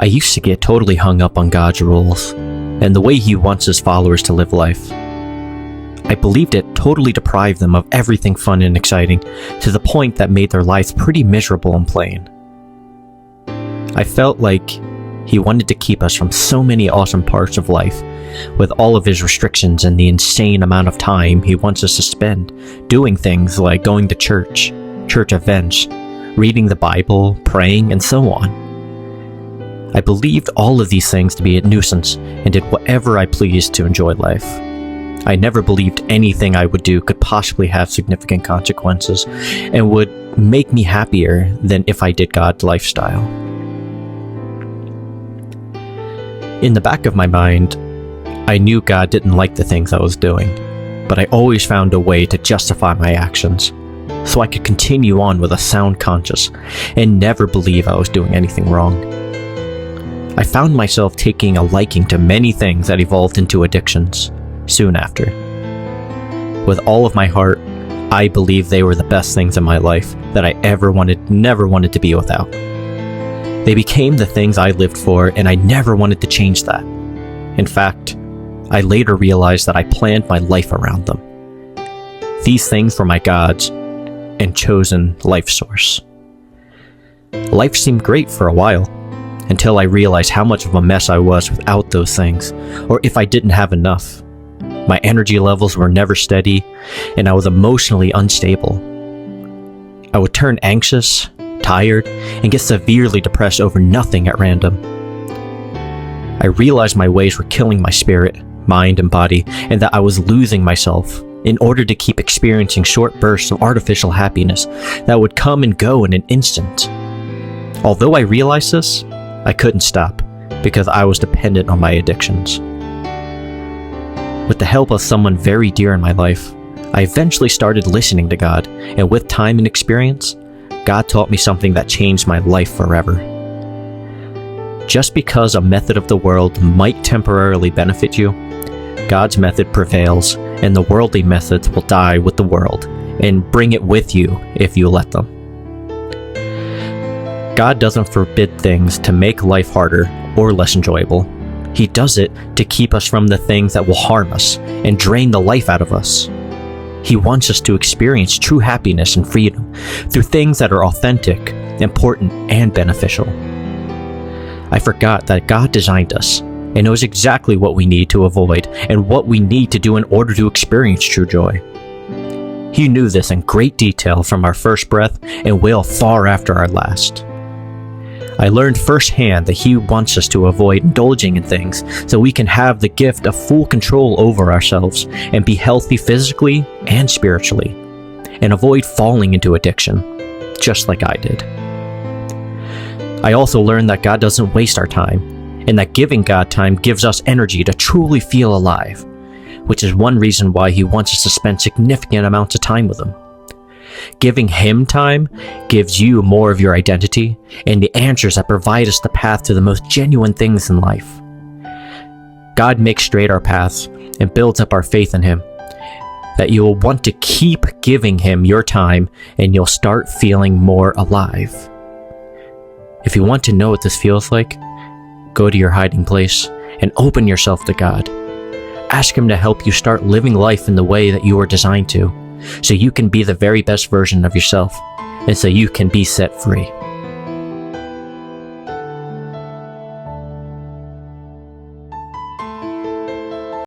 I used to get totally hung up on God's rules and the way He wants His followers to live life. I believed it totally deprived them of everything fun and exciting, to the point that made their lives pretty miserable and plain. I felt like He wanted to keep us from so many awesome parts of life, with all of His restrictions and the insane amount of time He wants us to spend doing things like going to church events, reading the Bible, praying, and so on. I believed all of these things to be a nuisance and did whatever I pleased to enjoy life. I never believed anything I would do could possibly have significant consequences and would make me happier than if I did God's lifestyle. In the back of my mind, I knew God didn't like the things I was doing, but I always found a way to justify my actions, so I could continue on with a sound conscience and never believe I was doing anything wrong. I found myself taking a liking to many things that evolved into addictions soon after. With all of my heart, I believe they were the best things in my life that I never wanted to be without. They became the things I lived for, and I never wanted to change that. In fact, I later realized that I planned my life around them. These things were my gods and chosen life source. Life seemed great for a while, until I realized how much of a mess I was without those things, or if I didn't have enough. My energy levels were never steady, and I was emotionally unstable. I would turn anxious, tired, and get severely depressed over nothing at random. I realized my ways were killing my spirit, mind, and body, and that I was losing myself in order to keep experiencing short bursts of artificial happiness that would come and go in an instant. Although I realized this, I couldn't stop because I was dependent on my addictions. With the help of someone very dear in my life, I eventually started listening to God, and with time and experience, God taught me something that changed my life forever. Just because a method of the world might temporarily benefit you, God's method prevails, and the worldly methods will die with the world and bring it with you if you let them. God doesn't forbid things to make life harder or less enjoyable. He does it to keep us from the things that will harm us and drain the life out of us. He wants us to experience true happiness and freedom through things that are authentic, important, and beneficial. I forgot that God designed us and knows exactly what we need to avoid and what we need to do in order to experience true joy. He knew this in great detail from our first breath and will far after our last. I learned firsthand that He wants us to avoid indulging in things so we can have the gift of full control over ourselves and be healthy physically and spiritually, and avoid falling into addiction, just like I did. I also learned that God doesn't waste our time, and that giving God time gives us energy to truly feel alive, which is one reason why He wants us to spend significant amounts of time with Him. Giving Him time gives you more of your identity and the answers that provide us the path to the most genuine things in life. God makes straight our paths and builds up our faith in Him, that you will want to keep giving Him your time and you'll start feeling more alive. If you want to know what this feels like, go to your hiding place and open yourself to God. Ask Him to help you start living life in the way that you were designed to, so you can be the very best version of yourself, and so you can be set free.